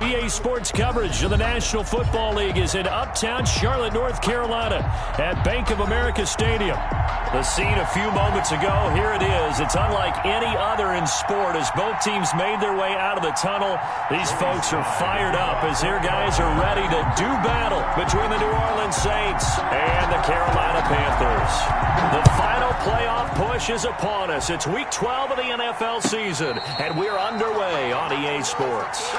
EA Sports coverage of the National Football League is in uptown Charlotte, North Carolina at Bank of America Stadium. The scene a few moments ago, here it is. It's unlike any other in sport as both teams made their way out of the tunnel. These folks are fired up as their guys are ready to do battle between the New Orleans Saints and the Carolina Panthers. The final playoff push is upon us. It's Week 12 of the NFL season, and we're underway on EA Sports.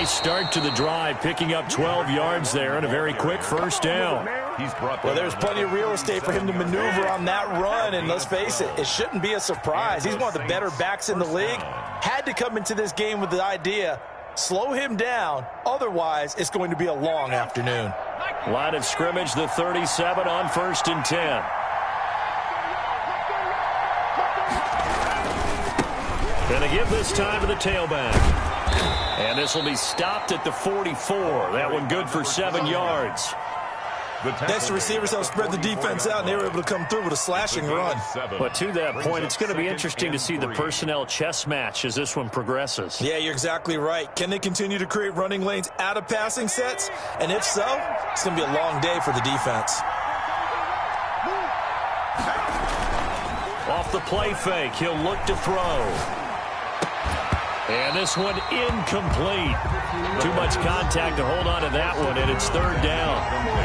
Start to the drive, picking up 12 yards there and a very quick first down. Well, there's plenty of real estate for him to maneuver on that run, and let's face it, it shouldn't be a surprise. He's one of the better backs in the league. Had to come into this game with the idea, slow him down, otherwise it's going to be a long afternoon. Line of scrimmage, the 37 on 1st and 10. Going to give this time to the tailback. And this will be stopped at the 44. That one good for 7 yards. Next, the receivers help spread the defense out, and they were able to come through with a slashing run. But to that point, it's going to be interesting to see the personnel chess match as this one progresses. Yeah, you're exactly right. Can they continue to create running lanes out of passing sets? And if so, it's going to be a long day for the defense. Off the play fake, he'll look to throw. And this one incomplete. Too much contact to hold on to that one, and it's 3rd down.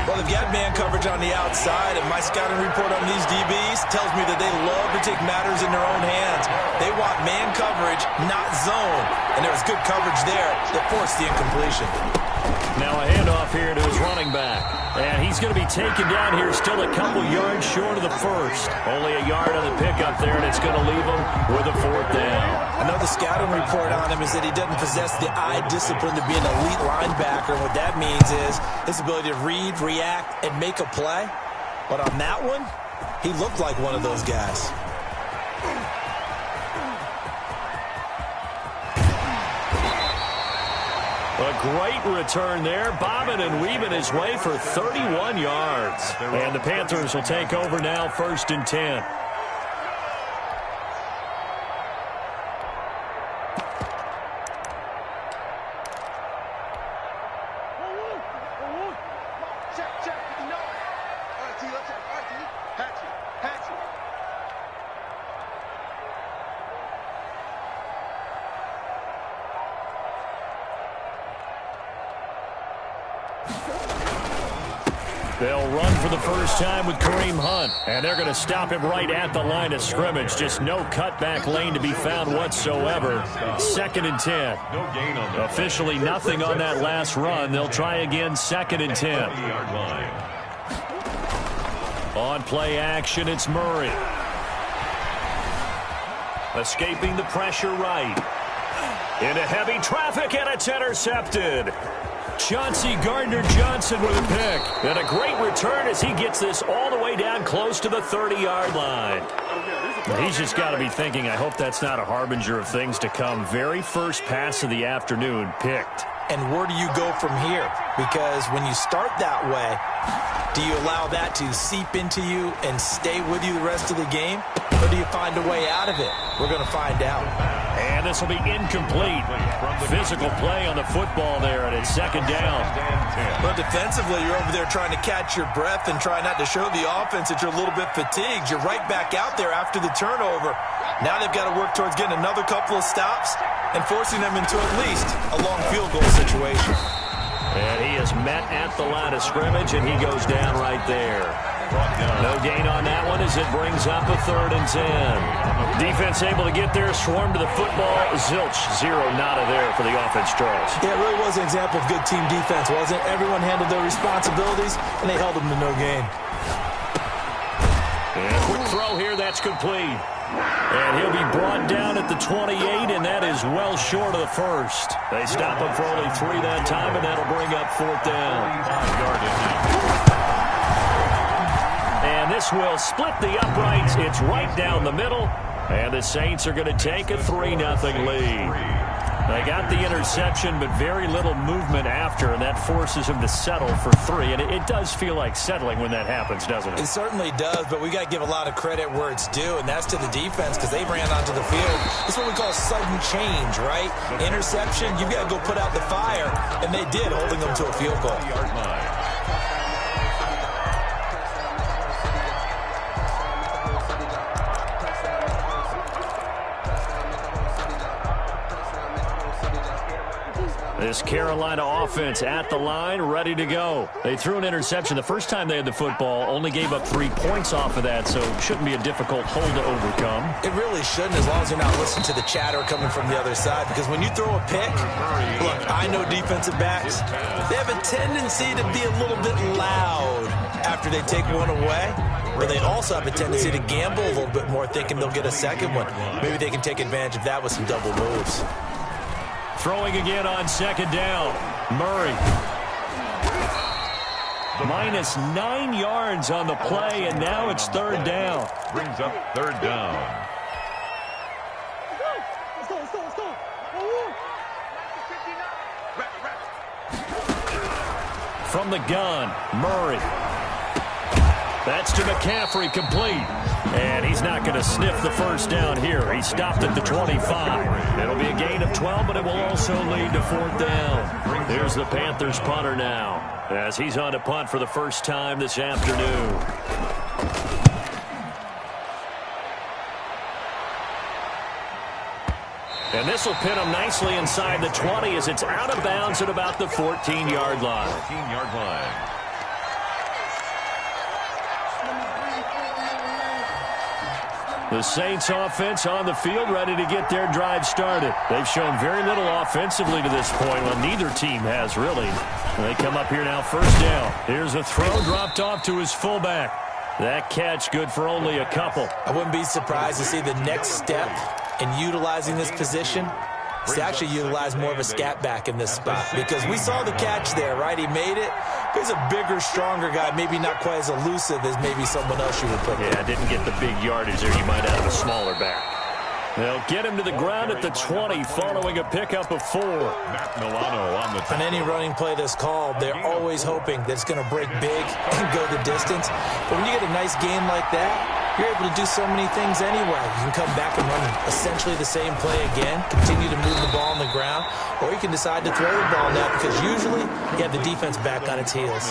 Well, they've got man coverage on the outside, and my scouting report on these DBs tells me that they love to take matters in their own hands. They want man coverage, not zone. And there was good coverage there that forced the incompletion. Now a handoff here to his running back. And he's going to be taken down here still a couple yards short of the first. Only a yard on the pickup there, and it's going to leave him with a 4th down. I know the scouting report on him is that he doesn't possess the eye discipline to be an elite linebacker. What that means is his ability to read, react, and make a play. But on that one, he looked like one of those guys. A great return there, bobbing and weaving his way for 31 yards. And the Panthers will take over now, 1st and 10. They'll run for the first time with Kareem Hunt, and they're going to stop him right at the line of scrimmage. Just no cutback lane to be found whatsoever. 2nd and 10. No gain on that. Officially nothing on that last run. They'll try again, 2nd and 10. On play action, it's Murray. Escaping the pressure right. Into heavy traffic, and it's intercepted. Chauncey Gardner-Johnson with a pick. And a great return as he gets this all the way down close to the 30-yard line. He's just got to be thinking, I hope that's not a harbinger of things to come. Very first pass of the afternoon picked. And where do you go from here? Because when you start that way, do you allow that to seep into you and stay with you the rest of the game? Or do you find a way out of it? We're going to find out. And this will be incomplete. Physical play on the football there, and it's 2nd down. But defensively, you're over there trying to catch your breath and try not to show the offense that you're a little bit fatigued. You're right back out there after the turnover. Now they've got to work towards getting another couple of stops and forcing them into at least a long field goal situation. And he is met at the line of scrimmage, and he goes down right there. No gain on that one as it brings up a 3rd and 10. Defense able to get there, swarm to the football. Zilch, 0 nada there for the offense, Charles. Yeah, it really was an example of good team defense, wasn't it? Everyone handled their responsibilities, and they held them to no gain. And quick Throw here, that's complete. And he'll be brought down at the 28, and that is well short of the first. They stop him for only 3 that time, and that'll bring up 4th down. And this will split the uprights. It's right down the middle, and the Saints are going to take a 3-0 lead. They got the interception, but very little movement after, and that forces him to settle for 3. And it does feel like settling when that happens, doesn't it? It certainly does, but we got to give a lot of credit where it's due, and that's to the defense because they ran onto the field. This is what we call sudden change, right? Interception, you've got to go put out the fire, and they did, holding them to a field goal. This Carolina offense at the line, ready to go. They threw an interception the first time they had the football, only gave up 3 points off of that, so it shouldn't be a difficult hole to overcome. It really shouldn't, as long as you're not listening to the chatter coming from the other side, because when you throw a pick, look, I know defensive backs, they have a tendency to be a little bit loud after they take one away, but they also have a tendency to gamble a little bit more, thinking they'll get a second one. Maybe they can take advantage of that with some double moves. Throwing again on 2nd down. Murray. Minus 9 yards on the play, and now it's 3rd down. Brings up 3rd down. From the gun, Murray. That's to McCaffrey, complete. And he's not going to sniff the 1st down here. He stopped at the 25. It'll be a gain of 12, but it will also lead to 4th down. Here's the Panthers punter now, as he's on to punt for the first time this afternoon. And this will pin him nicely inside the 20 as it's out of bounds at about the 14-yard line. 14-yard line. The Saints offense on the field, ready to get their drive started. They've shown very little offensively to this point. Well, neither team has, really. They come up here now, 1st down. Here's a throw dropped off to his fullback. That catch good for only a couple. I wouldn't be surprised to see the next step in utilizing this position is to actually utilize more of a scat back in this spot, because we saw the catch there, right? He made it. He's a bigger, stronger guy, maybe not quite as elusive as maybe someone else you would put there. Yeah, didn't get the big yardage there. You might have a smaller back. They'll get him to the ground at the 20 following a pickup of 4. Matt Milano on the top. On any running play that's called, they're always hoping that it's going to break big and go the distance. But when you get a nice game like that, you're able to do so many things anyway. You can come back and run essentially the same play again, continue to move the ball on the ground, or you can decide to throw the ball now because usually you have the defense back on its heels.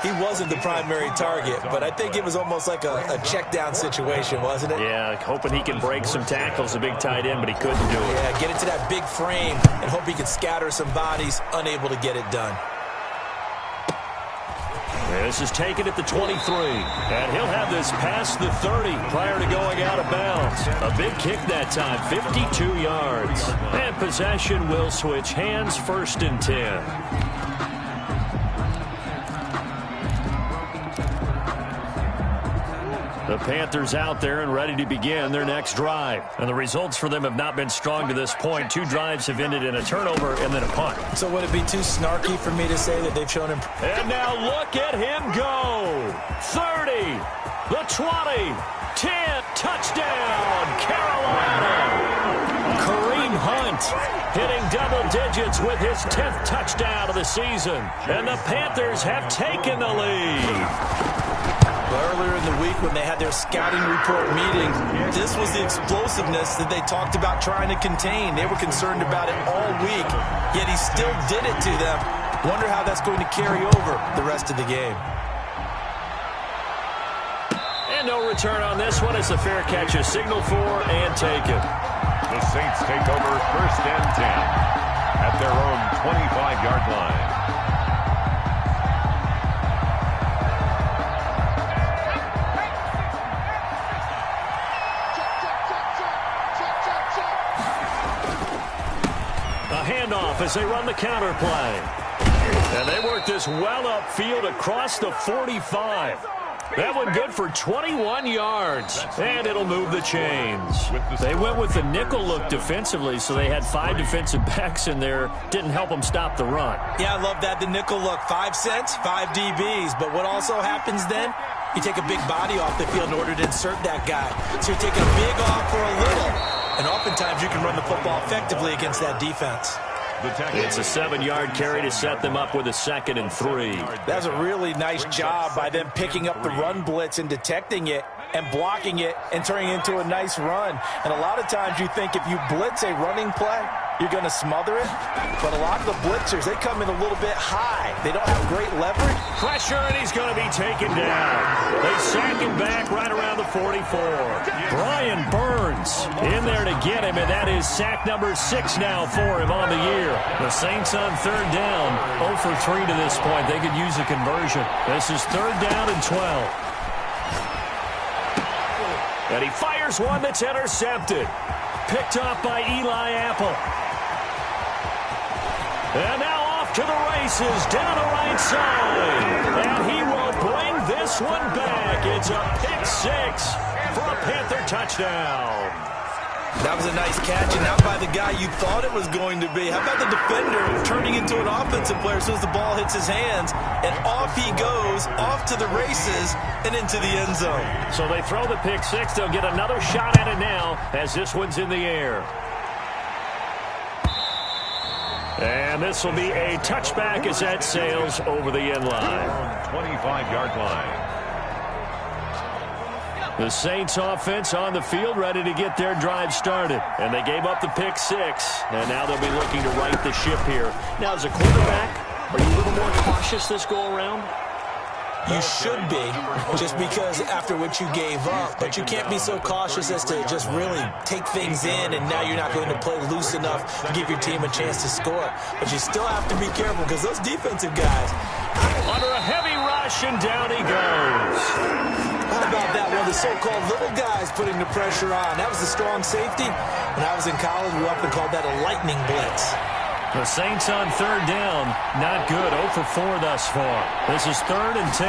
He wasn't the primary target, but I think it was almost like a check down situation, wasn't it? Yeah, hoping he can break some tackles, a big tight end, but he couldn't do it. Yeah, get it to that big frame and hope he can scatter some bodies, unable to get it done. This is taken at the 23, and he'll have this past the 30 prior to going out of bounds. A big kick that time, 52 yards. And possession will switch hands, 1st and 10. The Panthers out there and ready to begin their next drive. And the results for them have not been strong to this point. 2 drives have ended in a turnover and then a punt. So would it be too snarky for me to say that they've shown him? And now look at him go. 30, the 20, 10, touchdown, Carolina. Kareem Hunt hitting double digits with his 10th touchdown of the season. And the Panthers have taken the lead. Earlier in the week when they had their scouting report meeting, this was the explosiveness that they talked about trying to contain. They were concerned about it all week, yet he still did it to them. Wonder how that's going to carry over the rest of the game. And no return on this one. It's a fair catch, a signal for and taken. The Saints take over 1st and 10 at their own 25-yard line. Handoff as they run the counter play. And they work this well upfield across the 45. That one good for 21 yards, and it'll move the chains. They went with the nickel look defensively, so they had 5 defensive backs in there. Didn't help them stop the run. Yeah, I love that, the nickel look. 5 cents, 5 DBs. But what also happens then, you take a big body off the field in order to insert that guy. So you're taking a big off for a little. And oftentimes you can run the football effectively against that defense. It's a 7-yard carry to set them up with a 2nd and 3. That's a really nice job by them picking up the run blitz and detecting it and blocking it and turning it into a nice run. And a lot of times you think if you blitz a running play, you're going to smother it. But a lot of the blitzers, they come in a little bit high. They don't have great leverage. Pressure, and he's going to be taken down. They sack him back right around the 44. Brian Burns in there to get him, and that is sack number 6 now for him on the year. The Saints on 3rd down, 0 for 3 to this point. They could use a conversion. This is 3rd down and 12. And he fires one that's intercepted. Picked off by Eli Apple. And now off to the races, down the right side. And he will bring this one back. It's a pick 6 for a Panther touchdown. That was a nice catch, and not by the guy you thought it was going to be. How about the defender turning into an offensive player as soon as the ball hits his hands, and off he goes, off to the races, and into the end zone. So they throw the pick 6. They'll get another shot at it now as this one's in the air. And this will be a touchback as that sails over the end line. 25-yard line. The Saints offense on the field ready to get their drive started. And they gave up the pick 6. And now they'll be looking to right the ship here. Now, as a quarterback, are you a little more cautious this go around? You should be, just because after what you gave up. But you can't be so cautious as to just really take things in, and now you're not going to play loose enough to give your team a chance to score. But you still have to be careful because those defensive guys. Under a heavy rush, and down he goes. How about that? One of the so-called little guys putting the pressure on. That was the strong safety. When I was in college, we often called that a lightning blitz. The Saints on 3rd down. Not good. 0 for 4 thus far. This is 3rd and 10.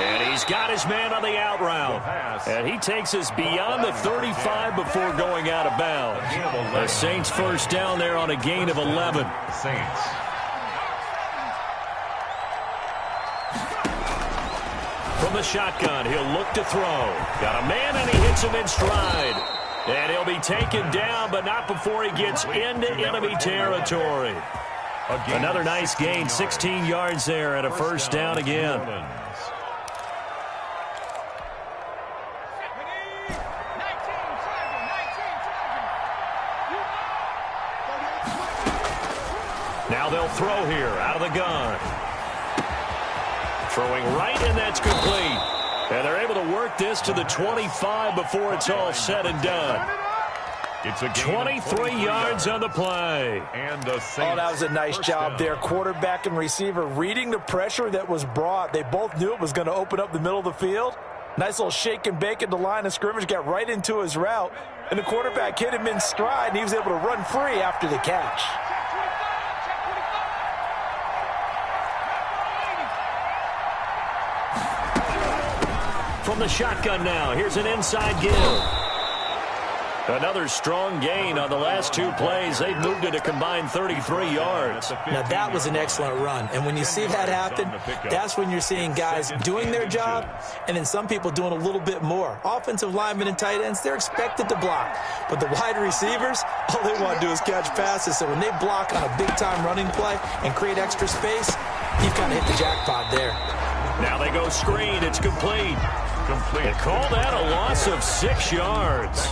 And he's got his man on the out route. And he takes us beyond the 35 before going out of bounds. The Saints first down there on a gain of 11. Saints. From the shotgun, he'll look to throw. Got a man, and he hits him in stride. And he'll be taken down, but not before he gets into enemy territory. Another nice gain, 16 yards there, and a first down again. Now they'll throw here out of the gun. Throwing right, and that's complete. And they're able to work this to the 25 before it's all said and done. It's a 23 yards on the play. And the Saints. Oh, that was a nice job there. Quarterback and receiver reading the pressure that was brought. They both knew it was going to open up the middle of the field. Nice little shake and bake at the line of scrimmage. Got right into his route. And the quarterback hit him in stride, and he was able to run free after the catch. From the shotgun now, here's an inside give. Another strong gain on the last 2 plays. They've moved it a combined 33 yards. Now, that was an excellent run. And when you see that happen, that's when you're seeing guys doing their job and then some people doing a little bit more. Offensive linemen and tight ends, they're expected to block. But the wide receivers, all they want to do is catch passes. So when they block on a big-time running play and create extra space, you've kind of hit the jackpot there. Now they go screen. It's complete. They call that a loss of 6 yards.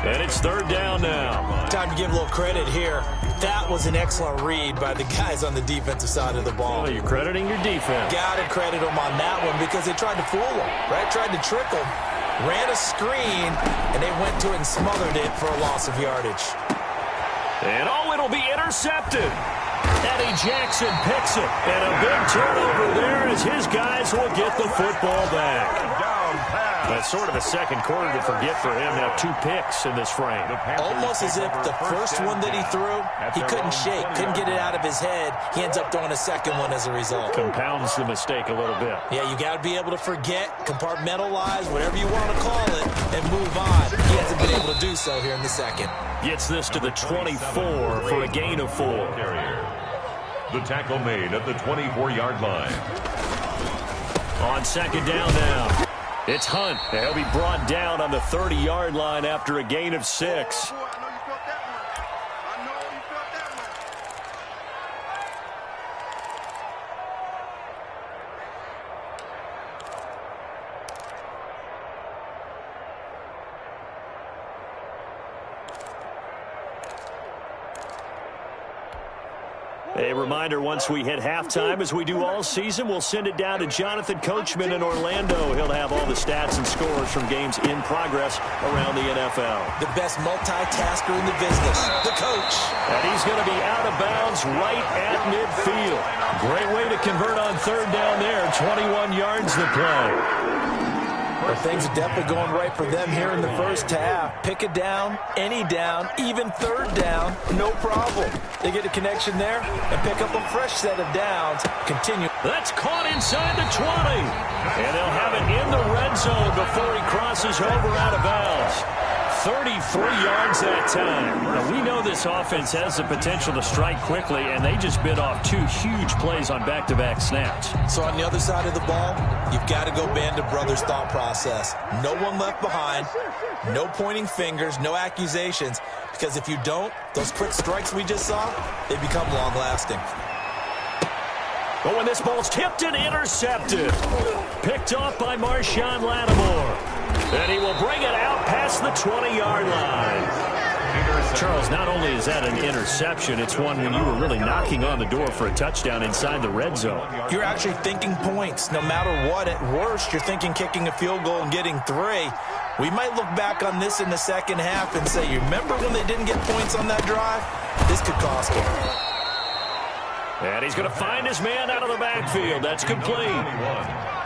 And it's 3rd down now. Time to give a little credit here. That was an excellent read by the guys on the defensive side of the ball. Well, you're crediting your defense. Got to credit them on that one because they tried to fool them, right? Tried to trick them. Ran a screen, and they went to it and smothered it for a loss of yardage. And it'll be intercepted. Eddie Jackson picks it. And a big turnover there as his guys will get the football back. It's sort of a second quarter to forget for him. Now 2 picks in this frame. Almost as if the first one that he threw, he couldn't shake, couldn't get it out of his head. He ends up throwing a second one as a result. Compounds the mistake a little bit. Yeah, you got to be able to forget, compartmentalize, whatever you want to call it, and move on. He hasn't been able to do so here in the second. Gets this to the 24 for a gain of 4. The tackle made at the 24-yard line. On second down now. It's Hunt. He'll be brought down on the 30-yard line after a gain of 6. A reminder, once we hit halftime, as we do all season, we'll send it down to Jonathan Coachman in Orlando. He'll have all the stats and scores from games in progress around the NFL. The best multitasker in the business, the coach. And he's going to be out of bounds right at midfield. Great way to convert on third down there. 21 yards to play. Well, things are definitely going right for them here in the first half. Pick it down, any down, even third down, no problem. They get a connection there and pick up a fresh set of downs. Continue. That's caught inside the 20. And they'll have it in the red zone before he crosses over out of bounds. 33 yards that time. Now, we know this offense has the potential to strike quickly, and they just bit off 2 huge plays on back-to-back snaps. So on the other side of the ball, you've got to go Band of Brothers thought process. No one left behind, no pointing fingers, no accusations, because if you don't, those quick strikes we just saw, they become long-lasting. But when this ball's tipped and intercepted, picked off by Marshawn Lattimore. And he will bring it out past the 20-yard line. Charles, not only is that an interception, it's one when you were really knocking on the door for a touchdown inside the red zone. You're actually thinking points. No matter what, at worst, you're thinking kicking a field goal and getting 3. We might look back on this in the second half and say, you remember when they didn't get points on that drive? This could cost them. And he's going to find his man out of the backfield. That's complete.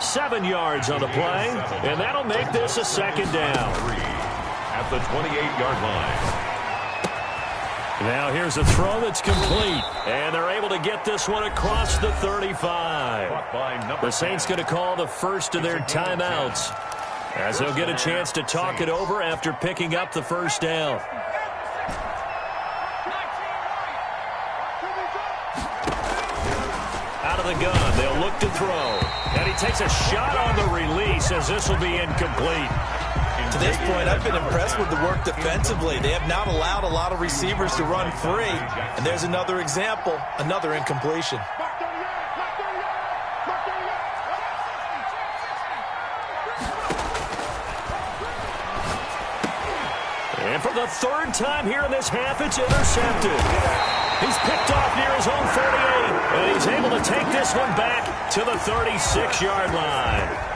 7 yards on the play, and that'll make this a second down. At the 28-yard line. Now here's a throw that's complete, and they're able to get this one across the 35. The Saints going to call the first of their timeouts, as they'll get a chance to talk it over after picking up the first down. Out of the gun, they'll look to throw. And he takes a shot on the release, as this will be incomplete. To this point, I've been impressed with the work defensively. They have not allowed a lot of receivers to run free. And there's another example, another incompletion. And for the 3rd time here in this half, it's intercepted. He's picked off near his own 48, and he's able to take this one back to the 36-yard line.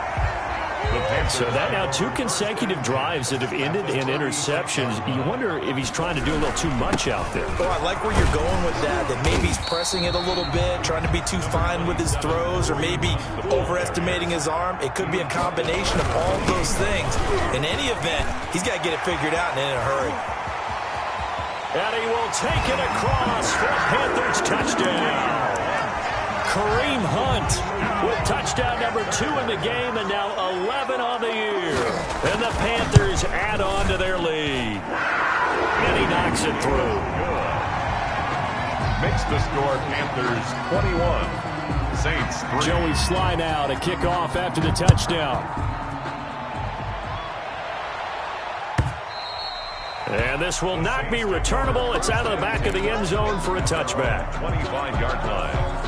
So that now 2 consecutive drives that have ended in interceptions. You wonder if he's trying to do a little too much out there. Oh, I like where you're going with that maybe he's pressing it a little bit, trying to be too fine with his throws, or maybe overestimating his arm. It could be a combination of all of those things. In any event, he's got to get it figured out and in a hurry. And he will take it across for a Panthers touchdown. Kareem Hunt with touchdown number 2 in the game, and now 11 on the year. And the Panthers add on to their lead. And he knocks it through. Makes the score Panthers 21. Saints 3. Joey Sly now to kick off after the touchdown. And this will not be returnable. It's out of the back of the end zone for a touchback. 25-yard line.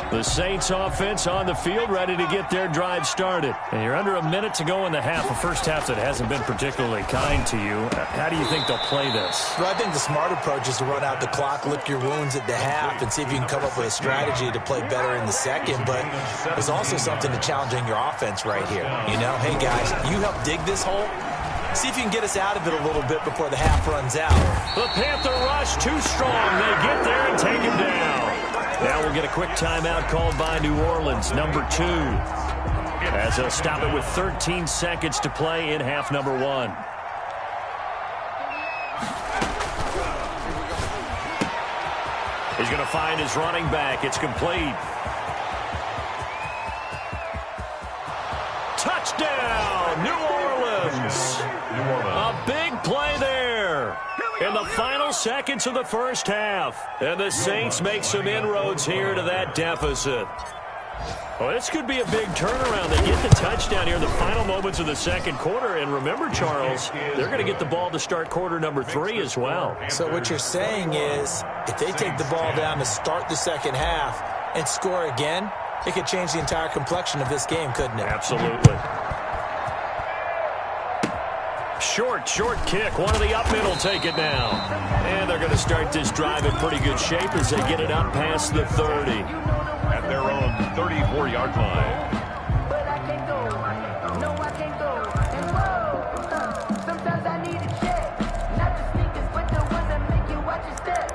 The Saints offense on the field, ready to get their drive started. And you're under a minute to go in the half, a first half that hasn't been particularly kind to you. How do you think they'll play this? Well, I think the smart approach is to run out the clock, lick your wounds at the half, and see if you can come up with a strategy to play better in the second. But there's also something to challenging your offense right here. You know, hey, guys, you help dig this hole. See if you can get us out of it a little bit before the half runs out. The Panther rush too strong. They get there and take him down. Now we'll get a quick timeout called by New Orleans, number 2. as they'll stop it with 13 seconds to play in half number 1. He's going to find his running back. It's complete. Touchdown, New Orleans. A big play there in the final seconds of the first half. And the Saints make some inroads here to that deficit. Well, this could be a big turnaround. They get the touchdown here in the final moments of the second quarter. And remember, Charles, they're going to get the ball to start quarter number 3 as well. So what you're saying is if they take the ball down to start the second half and score again, it could change the entire complexion of this game, couldn't it? Absolutely. Short kick. One of the up middle take it now. And they're going to start this drive in pretty good shape as they get it up past the 30. At their own 34-yard line. But I can't go. No, I can't go. And whoa, sometimes I need a check. Not the sneakers, but the ones that make you watch your step.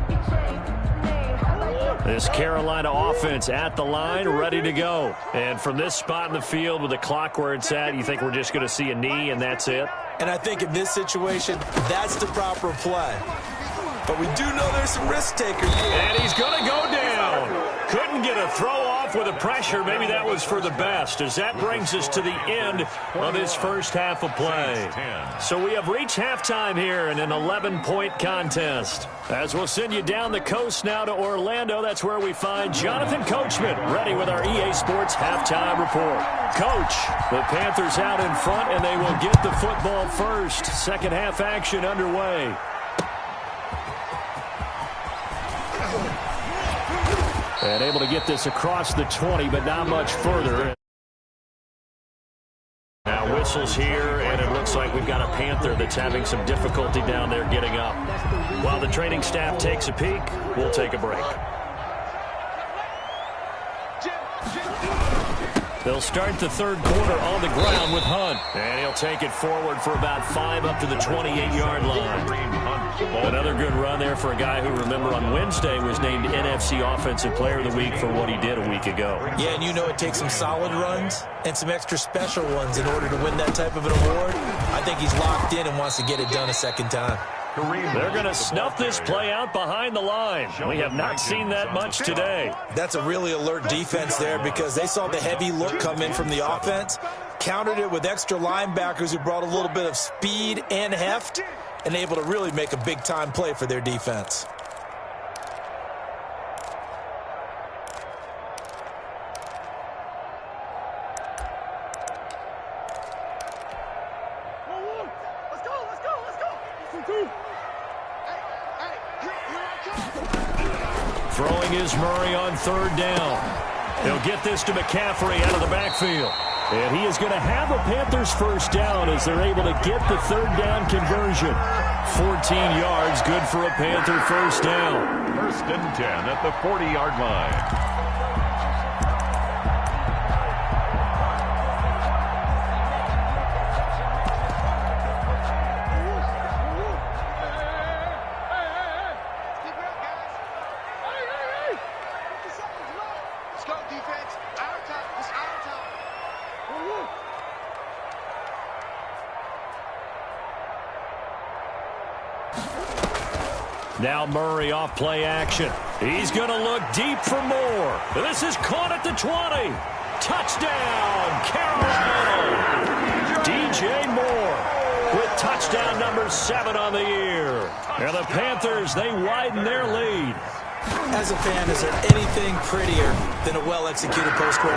You change name. I like your This Carolina offense at the line, ready to go. And from this spot in the field with the clock where it's at, you think we're just going to see a knee and that's it? And I think in this situation, that's the proper play. But we do know there's some risk takers. And he's going to go down. Couldn't get a throw off with the pressure. Maybe that was for the best, as that brings us to the end of this first half of play. So we have reached halftime here in an 11-point contest. As we'll send you down the coast now to Orlando, that's where we find Jonathan Coachman, ready with our EA Sports halftime report. Coach, the Panthers out in front, and they will get the football first. Second half action underway. And able to get this across the 20, but not much further. Now whistles here, and it looks like we've got a Panther that's having some difficulty down there getting up. While the training staff takes a peek, we'll take a break. They'll start the third quarter on the ground with Hunt. And he'll take it forward for about 5 up to the 28-yard line. Another good run there for a guy who, remember, on Wednesday was named NFC Offensive Player of the Week for what he did a week ago. Yeah, and you know it takes some solid runs and some extra special ones in order to win that type of an award. I think he's locked in and wants to get it done a second time. They're going to snuff this play out behind the line. We have not seen that much today. That's a really alert defense there because they saw the heavy look come in from the offense, countered it with extra linebackers who brought a little bit of speed and heft, and able to really make a big-time play for their defense. Throwing is Murray on third down. He'll get this to McCaffrey out of the backfield. And he is going to have a Panthers first down as they're able to get the third down conversion. 14 yards, good for a Panther first down. First and 10 at the 40-yard line. Now Murray off play action. He's going to look deep for more. This is caught at the 20. Touchdown, Carolina. DJ Moore with touchdown number 7 on the year. And the Panthers, they widen their lead. As a fan, is there anything prettier than a well-executed post-grab?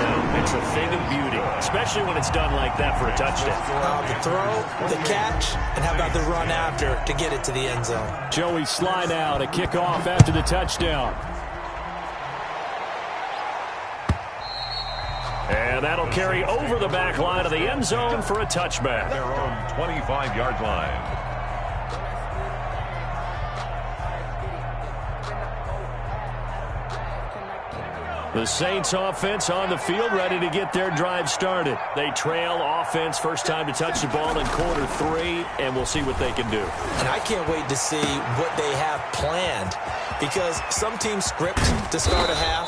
No, it's a thing of beauty, especially when it's done like that for a touchdown. The throw, the catch, and how about the run after to get it to the end zone? Joey Sly now to kick off after the touchdown. And that'll carry over the back line of the end zone for a touchback. Their own 25-yard line. The Saints offense on the field, ready to get their drive started. They trail offense, first time to touch the ball in quarter 3, and we'll see what they can do. And I can't wait to see what they have planned, because some teams script to start a half,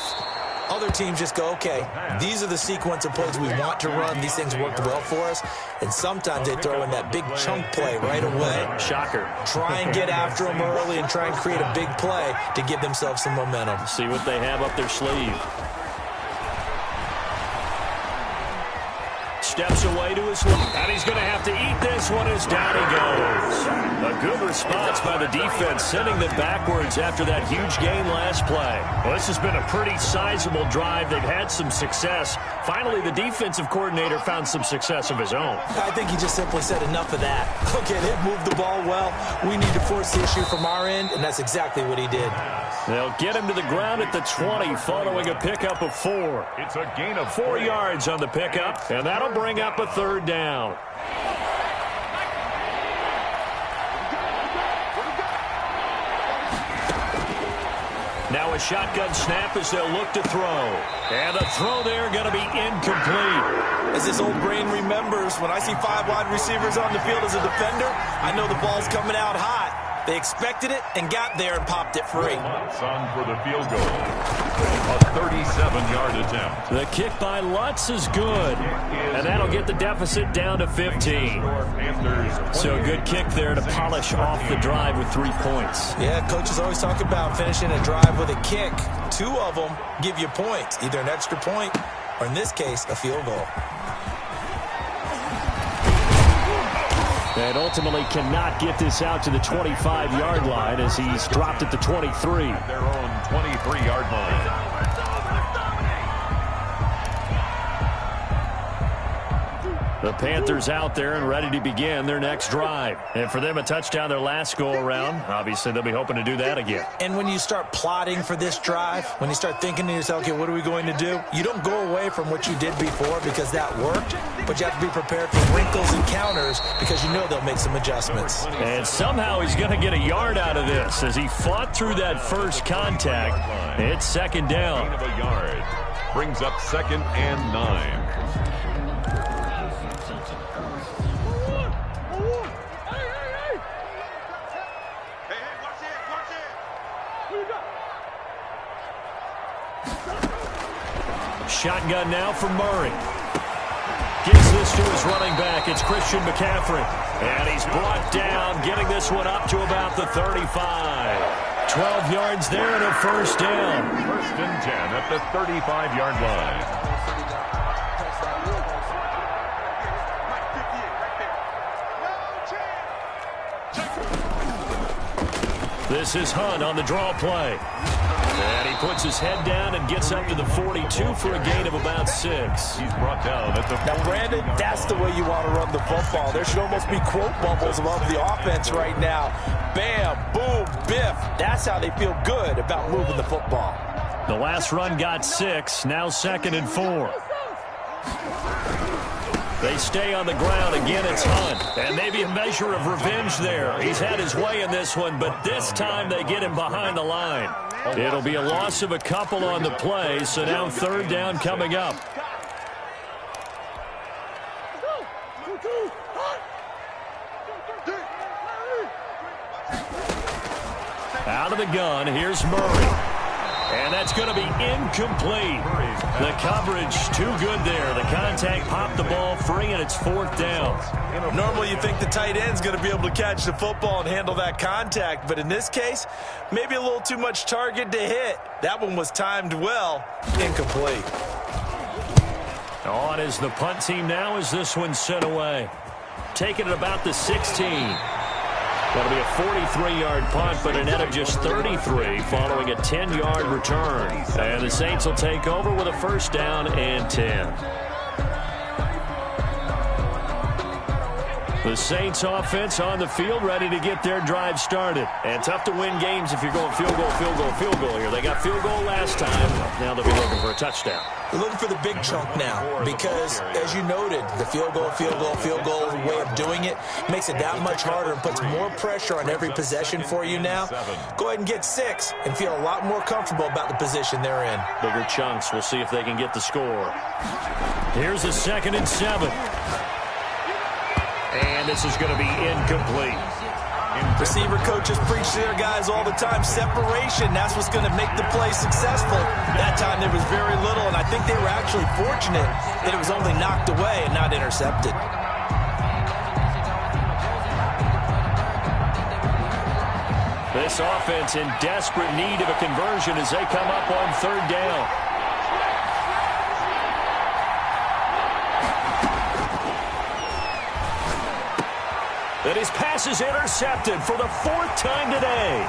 Other teams just go, okay, these are the sequence of plays we want to run. These things worked well for us. And sometimes they throw in that big chunk play right away. Shocker. Try and get after them early and try and create a big play to give themselves some momentum. See what they have up their sleeve. Steps away to his left, and he's going to have to eat this one as down he goes. A good response by the defense, sending them backwards after that huge gain last play. Well, this has been a pretty sizable drive. They've had some success. Finally, the defensive coordinator found some success of his own. I think he just simply said enough of that. Look at him move the ball well. We need to force the issue from our end, and that's exactly what he did. They'll get him to the ground at the 20 following a pickup of 4. It's a gain of 4 yards on the pickup, and that'll bring up a third down. Now a shotgun snap as they'll look to throw. And the throw there going to be incomplete. As this old brain remembers, when I see 5 wide receivers on the field as a defender, I know the ball's coming out hot. They expected it and got there and popped it free. Lutz on for the field goal. A 37-yard attempt. The kick by Lutz is good. And that'll get the deficit down to 15. So a good kick there to polish off the drive with 3 points. Yeah, coaches always talk about finishing a drive with a kick. 2 of them give you points, either an extra point or, in this case, a field goal. And ultimately cannot get this out to the 25-yard line as he's dropped at the 23. Their own 23-yard line. The Panthers out there and ready to begin their next drive. And for them, a touchdown their last go-around. Obviously, they'll be hoping to do that again. And when you start plotting for this drive, when you start thinking to yourself, okay, what are we going to do? You don't go away from what you did before because that worked, but you have to be prepared for wrinkles and counters because you know they'll make some adjustments. And somehow he's going to get a yard out of this as he fought through that first contact. It's second down. Gain of a yard. Brings up 2nd and 9. Shotgun now for Murray. Gives this to his running back. It's Christian McCaffrey. And he's brought down, getting this one up to about the 35. 12 yards there and a first down. 1st and 10 at the 35-yard line. This is Hunt on the draw play. And he puts his head down and gets up to the 42 for a gain of about 6. He's brought down at the 40. Now, Brandon, that's the way you want to run the football. There should almost be quote bubbles above the offense right now. Bam, boom, biff. That's how they feel good about moving the football. The last run got 6. Now 2nd and 4. They stay on the ground. Again, it's Hunt. And maybe a measure of revenge there. He's had his way in this one, but this time they get him behind the line. It'll be a loss of a couple on the play, so now 3rd down coming up. Out of the gun, here's Murray. And that's going to be incomplete. The coverage too good there. The contact popped the ball free, and it's 4th down. Normally you think the tight end's going to be able to catch the football and handle that contact, but in this case, maybe a little too much target to hit. That one was timed well. Incomplete. On is the punt team now as this one's sent away. Taking it about the 16. That'll be a 43-yard punt, but a net of just 33 following a 10-yard return. And the Saints will take over with a 1st down and 10. The Saints offense on the field ready to get their drive started. And tough to win games if you're going field goal, field goal, field goal here. They got field goal last time. Now they'll be looking for a touchdown. They're looking for the big chunk now because, as you noted, the field goal way of doing it makes it that much harder and puts more pressure on every possession for you now. Go ahead and get 6 and feel a lot more comfortable about the position they're in. Bigger chunks. We'll see if they can get the score. Here's a 2nd and 7. And this is going to be incomplete. Receiver coaches preach to their guys all the time. Separation, that's what's going to make the play successful. That time there was very little, and I think they were actually fortunate that it was only knocked away and not intercepted. This offense in desperate need of a conversion as they come up on third down. And his pass is intercepted for the fourth time today.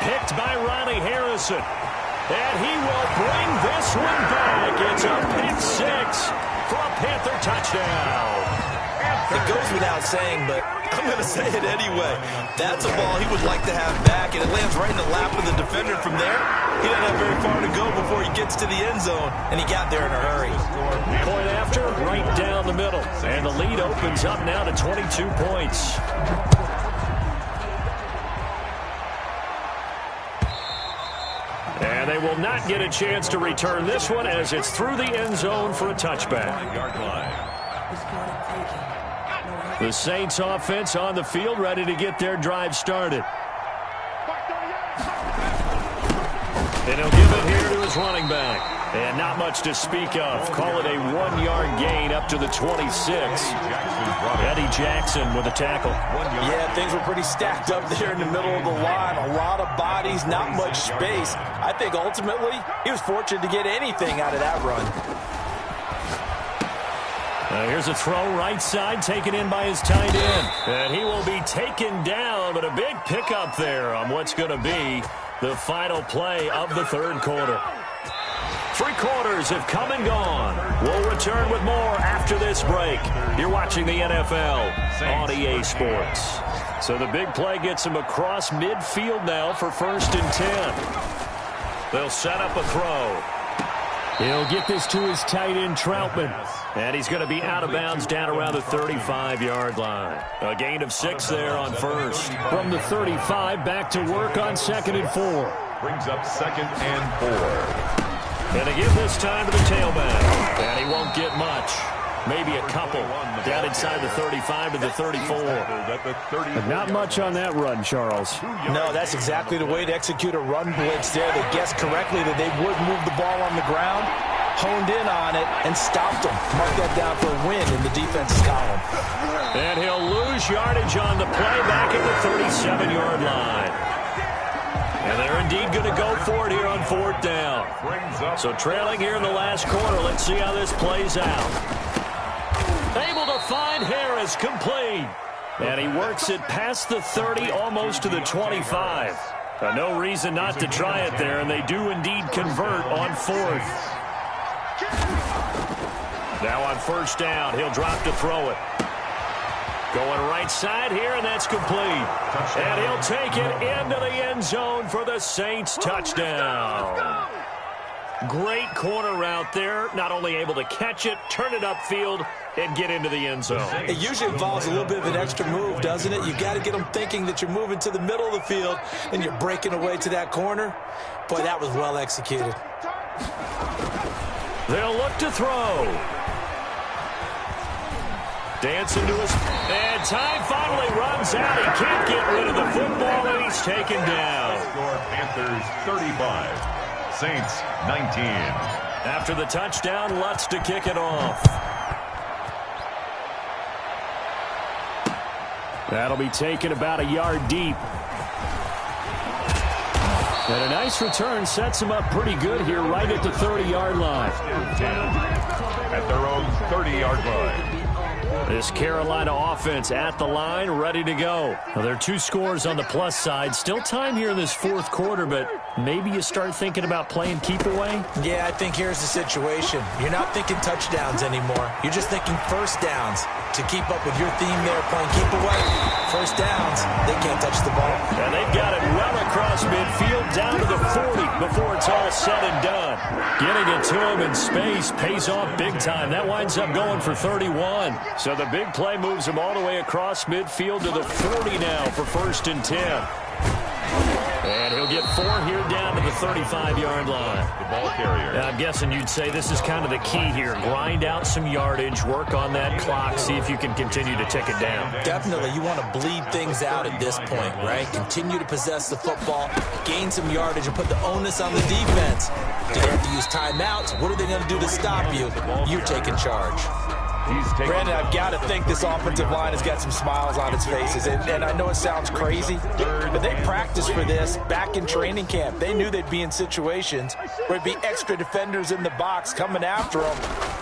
Picked by Ronnie Harrison. And he will bring this one back. It's a pick six for a Panther touchdown. It goes without saying, but I'm going to say it anyway. That's a ball he would like to have back, and it lands right in the lap of the defender from there. He doesn't have very far to go before he gets to the end zone, and he got there in a hurry. Point after, right down the middle. And the lead opens up now to 22 points. And they will not get a chance to return this one as it's through the end zone for a touchback. The Saints offense on the field ready to get their drive started. And he'll give it here to his running back. And not much to speak of. Call it a 1-yard gain up to the 26. Eddie Jackson with a tackle. Yeah, things were pretty stacked up there in the middle of the line. A lot of bodies, not much space. I think ultimately he was fortunate to get anything out of that run. Here's a throw right side taken in by his tight end. And he will be taken down, but a big pickup there on what's going to be the final play of the third quarter. 3 quarters have come and gone. We'll return with more after this break. You're watching the NFL on EA Sports. So the big play gets him across midfield now for 1st and 10. They'll set up a throw. He'll get this to his tight end, Troutman. And he's going to be out of bounds down around the 35-yard line. A gain of 6 there on first. From the 35, back to work on 2nd and 4. Brings up 2nd and 4. And they give this time to the tailback. And he won't get much. Maybe a couple. Down inside the 35 to the 34. But not much on that run, Charles. No, that's exactly the way to execute a run blitz there. They guessed correctly that they would move the ball on the ground, honed in on it, and stopped them. Mark that down for a win in the defense's column. And he'll lose yardage on the play back at the 37-yard line. And they're indeed going to go for it here on 4th down. So trailing here in the last quarter. Let's see how this plays out. Able to find Harris, complete. And he works it past the 30, almost to the 25. No reason not to try it there, and they do indeed convert on 4th. Now on 1st down, he'll drop to throw it. Going right side here, and that's complete. And he'll take it into the end zone for the Saints touchdown. Great corner route there. Not only able to catch it, turn it upfield, and get into the end zone. It usually involves a little bit of an extra move, doesn't it? You've got to get them thinking that you're moving to the middle of the field and you're breaking away to that corner. Boy, that was well executed. They'll look to throw. Dancing to his... And time finally runs out. He can't get rid of the football, and he's taken down. Score Panthers 35. Saints 19. After the touchdown, Lutz to kick it off. That'll be taken about a yard deep. And a nice return sets him up pretty good here right at the 30-yard line. At their own 30-yard line. This Carolina offense at the line, ready to go. Well, there are 2 scores on the plus side. Still time here in this 4th quarter, but maybe you start thinking about playing keep away? Yeah, I think here's the situation. You're not thinking touchdowns anymore. You're just thinking 1st downs. To keep up with your theme there, playing keep away, 1st downs, they can't touch the ball. And they've got it well across midfield, down to the 40 before it's all said and done. Getting it to him in space pays off big time. That winds up going for 31. So the big play moves him all the way across midfield to the 40 now for 1st and 10. And he'll get 4 here down to the 35-yard line. The ball carrier. I'm guessing you'd say this is kind of the key here. Grind out some yardage, work on that clock, see if you can continue to tick it down. Definitely. You want to bleed things out at this point, right? Continue to possess the football, gain some yardage, and put the onus on the defense. Do they have to use timeouts? What are they going to do to stop you? You're taking charge. Brandon, I've got to think this offensive line has got some smiles on its faces. And I know it sounds crazy, but they practiced for this back in training camp. They knew they'd be in situations where there'd be extra defenders in the box coming after them,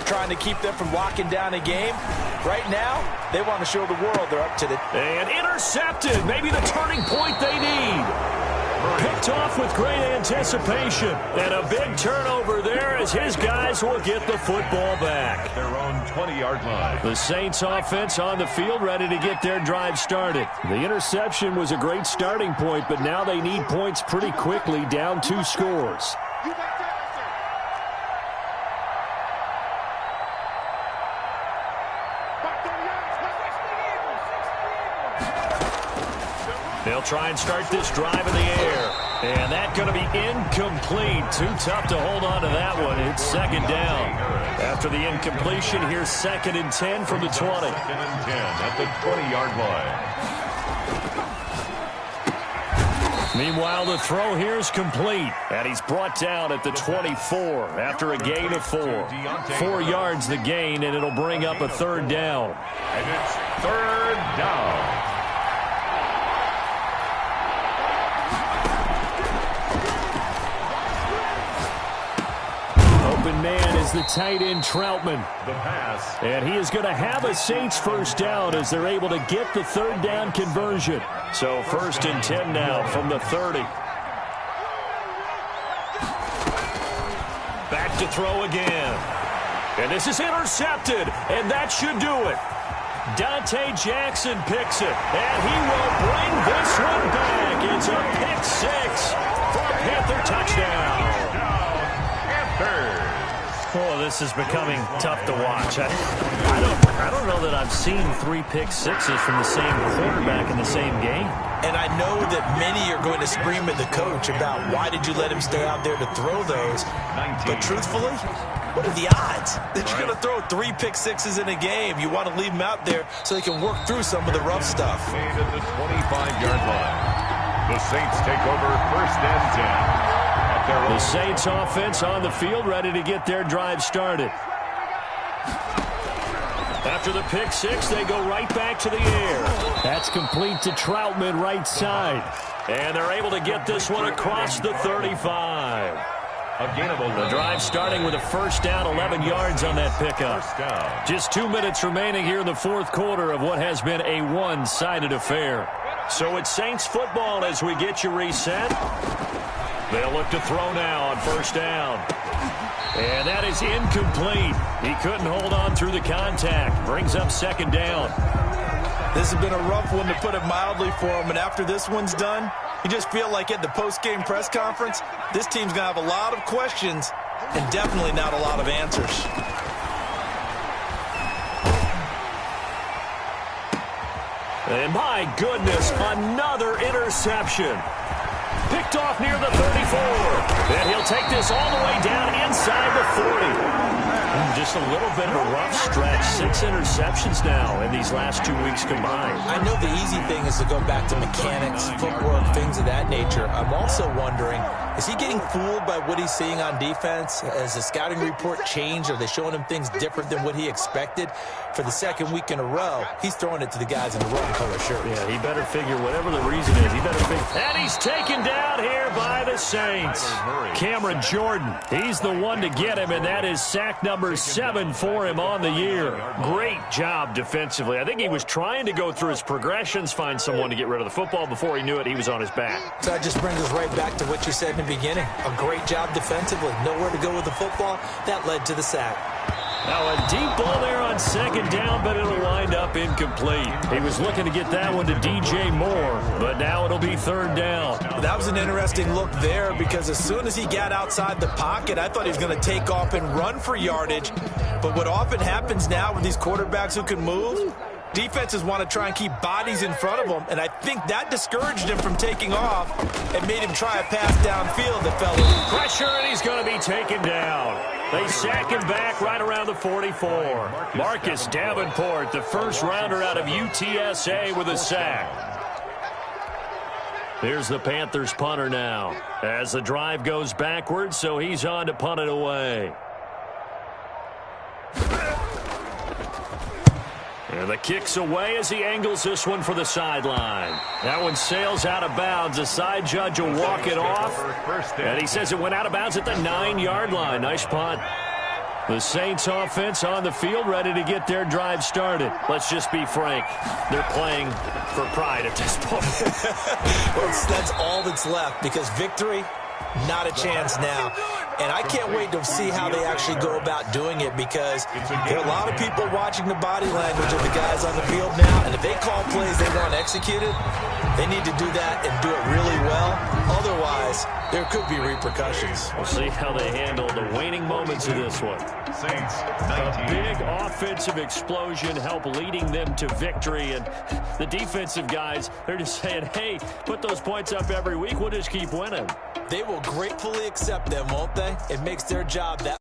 trying to keep them from locking down a game. Right now, they want to show the world they're up to it. And intercepted. Maybe the turning point they need. Picked off with great anticipation. And a big turnover there as his guys will get the football back. Their own 20-yard line. The Saints offense on the field ready to get their drive started. The interception was a great starting point, but now they need points pretty quickly, down 2 scores. They'll try and start this drive in the air. And that's going to be incomplete. Too tough to hold on to that one. It's second down. After the incompletion, here's 2nd and 10 from the 20. 2nd and 10 at the 20-yard line. Meanwhile, the throw here is complete. And he's brought down at the 24 after a gain of 4. 4 yards the gain, and it'll bring up a 3rd down. And it's 3rd down. Open man is the tight end Troutman. The pass. And he is going to have a Saints first down as they're able to get the 3rd down conversion. So 1st and 10 now from the 30. Back to throw again. And this is intercepted, and that should do it. Dante Jackson picks it, and he will bring this one back. It's a pick 6 for a Panther touchdown. Oh, this is becoming tough to watch. I don't know that I've seen 3 pick 6s from the same quarterback in the same game. And I know that many are going to scream at the coach about why did you let him stay out there to throw those. But truthfully, what are the odds that you're going to throw 3 pick 6s in a game? You want to leave them out there so they can work through some of the rough stuff. Made at the 25-yard line. The Saints take over 1st and 10. The Saints offense on the field ready to get their drive started. After the pick 6, they go right back to the air. That's complete to Troutman right side. And they're able to get this one across the 35. The drive starting with a 1st down, 11 yards on that pickup. Just 2 minutes remaining here in the 4th quarter of what has been a one-sided affair. So it's Saints football as we get you reset. They'll look to throw now on 1st down. And that is incomplete. He couldn't hold on through the contact. Brings up 2nd down. This has been a rough one, to put it mildly, for him. And after this one's done, you just feel like at the post-game press conference, this team's going to have a lot of questions and definitely not a lot of answers. And my goodness, another interception. Picked off near the 34. And he'll take this all the way down inside the 40. Just a little bit of a rough stretch. 6 interceptions now in these last 2 weeks combined. I know the easy thing is to go back to mechanics, footwork, things of that nature. I'm also wondering, is he getting fooled by what he's seeing on defense? Has the scouting report changed? Are they showing him things different than what he expected? For the 2nd week in a row, he's throwing it to the guys in the wrong color shirts. Yeah, he better figure whatever the reason is. He better figure. And he's taken down here by the Saints. Cameron Jordan, he's the one to get him, and that is sack number 7 for him on the year. Great job defensively. I think he was trying to go through his progressions, find someone to get rid of the football. Before he knew it, he was on his back. So that just brings us right back to what you said in the beginning. A great job defensively. Nowhere to go with the football. That led to the sack. Now a deep ball there on 2nd down, but it'll wind up incomplete. He was looking to get that one to DJ Moore, but now it'll be 3rd down. That was an interesting look there, because as soon as he got outside the pocket, I thought he was going to take off and run for yardage. But what often happens now with these quarterbacks who can move, defenses want to try and keep bodies in front of them, and I think that discouraged him from taking off and made him try a pass downfield that fell in. Pressure, and he's going to be taken down. They sack him back right around the 44. Marcus Davenport, the first rounder out of UTSA, with a sack. Here's the Panthers punter now as the drive goes backwards, so he's on to punt it away. And the kick's away as he angles this one for the sideline. That one sails out of bounds. The side judge will walk it off. And he says it went out of bounds at the 9-yard line. Nice punt. The Saints offense on the field, ready to get their drive started. Let's just be frank. They're playing for pride at this point. Well, that's all that's left, because victory, not a chance now. And I can't wait to see how they actually go about doing it, because there are a lot of people watching the body language of the guys on the field now, and if they call plays they want executed, they need to do that and do it really well. Otherwise, there could be repercussions. We'll see how they handle the waning moments of this one. Saints, A big offensive explosion help leading them to victory, and the defensive guys, they're just saying, hey, put those points up every week, we'll just keep winning. They will gratefully accept them, won't they? It makes their job that